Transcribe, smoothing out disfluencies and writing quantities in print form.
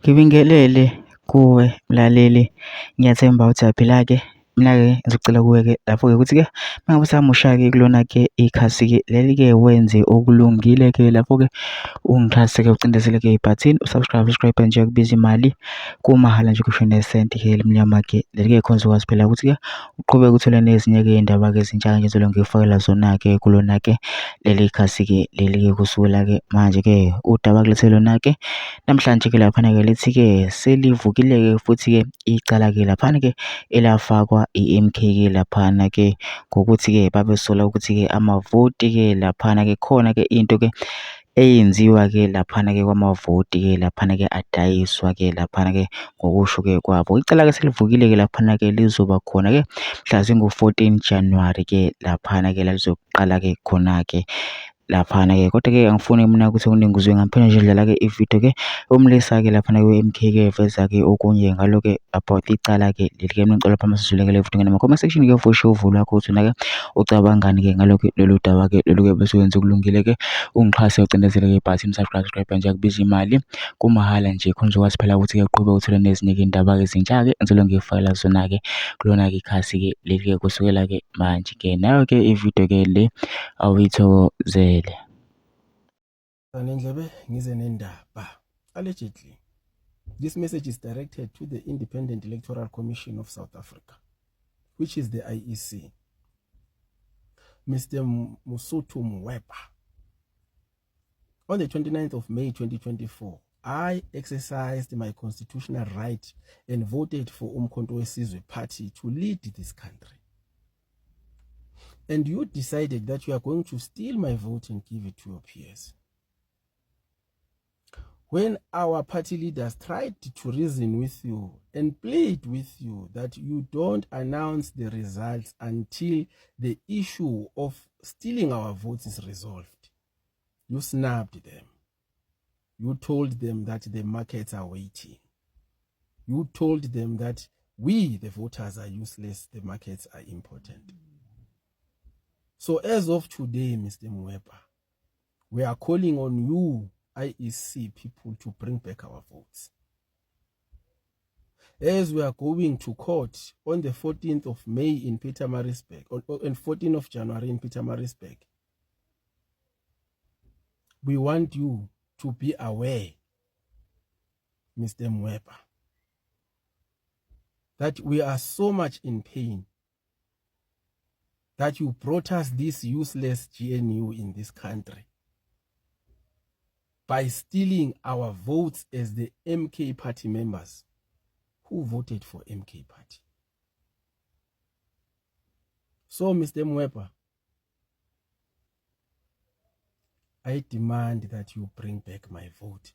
Ngibingelele kuwe mlaleli, ngiyathemba ujaphila-ke. Mina-ke ngizocela kuwe-ke lapho-ke ukuthi-ke mangabe usamusha-ke kulona-ke ikhasi-ke leli-ke wenze okulungile-ke lapho-ke ungixhase-ke ucindezele-ke ibhathini usubscribe nje kubiza imali kumahhala nje kusho nesenti-ke elimnyama-ke. Leli-ke khona uzokwazi phela ukuthi-ke uqhubeke uthole nezinye-ke iy'ndaba-ke ezintsha nje ngifakela zona-ke kulona-ke leli khasi-ke leli-ke kusukela-ke manje-ke udaba kulethe lona-ke namhlanje-ke laphana-ke lithi-ke selivukile-ke futhi-ke icala-ke laphana-ke elafakwa i-MK-ke laphana-ke ngokuthi-ke babesola ukuthi-ke amavoti-ke laphana-ke khona-ke into-ke eyenziwa-ke laphana-ke kwamavoti-ke laphana-ke adayiswa-ke laphana-ke ngokusho-ke kwabo. Icala-ke selivukile-ke laphana-ke lizoba khona-ke mhla zingu-14 January-ke laphana-ke lalizoqala-ke khona-ke laphana-ke kodwa-ke angifuni mina ukuthi okuningi uzwe ngaphela nje dlala-ke ividiyo-ke umlisa-ke laphana kwe-MK-ke veza-ke okunye ngalo-ke about icala-ke leli-ke mina ngicela phama sizulekele ividiyo nama-comment section-ke futhi uvu lwakho uthi na-ke ucabangani-ke ngalokho lolu daba-ke lolu-ke bese wenza okulungile-ke ungixhase ucindezele-ke ibhathini subscribe nje kubiza imali kumahhala nje khona uzokwazi phela ukuthi-ke uqhubeke uthole nezinye-ke iy'ndaba-ke ezintsha-ke engizolo ngiyifakela zona-ke kulona-ke ikhasi-ke leli-ke kusukela-ke manje-ke nayo-ke ividiyo-ke le awuyithokozele. Nendlebe ngize nendaba. Allegedly, this message is directed to the Independent Electoral Commission of South Africa, which is the IEC. Mr. Mosotho Mwepa, on the 29th of May 2024, I exercised my constitutional right and voted for Umkhonto weSizwe Party to lead this country. And you decided that you are going to steal my vote and give it to your peers. When our party leaders tried to reason with you and plead with you that you don't announce the results until the issue of stealing our votes is resolved, you snapped them. You told them that the markets are waiting. You told them that we, the voters, are useless, the markets are important. So as of today, Mr. Mwepa, we are calling on you, IEC people, to bring back our votes. As we are going to court on the 14th of May in Pietermaritzburg, and 14th of January in Pietermaritzburg, we want you to be aware, Mr. Mwepa, that we are so much in pain that you brought us this useless GNU in this country by stealing our votes as the MK Party members who voted for MK Party. So, Mr. Mwepa, I demand that you bring back my vote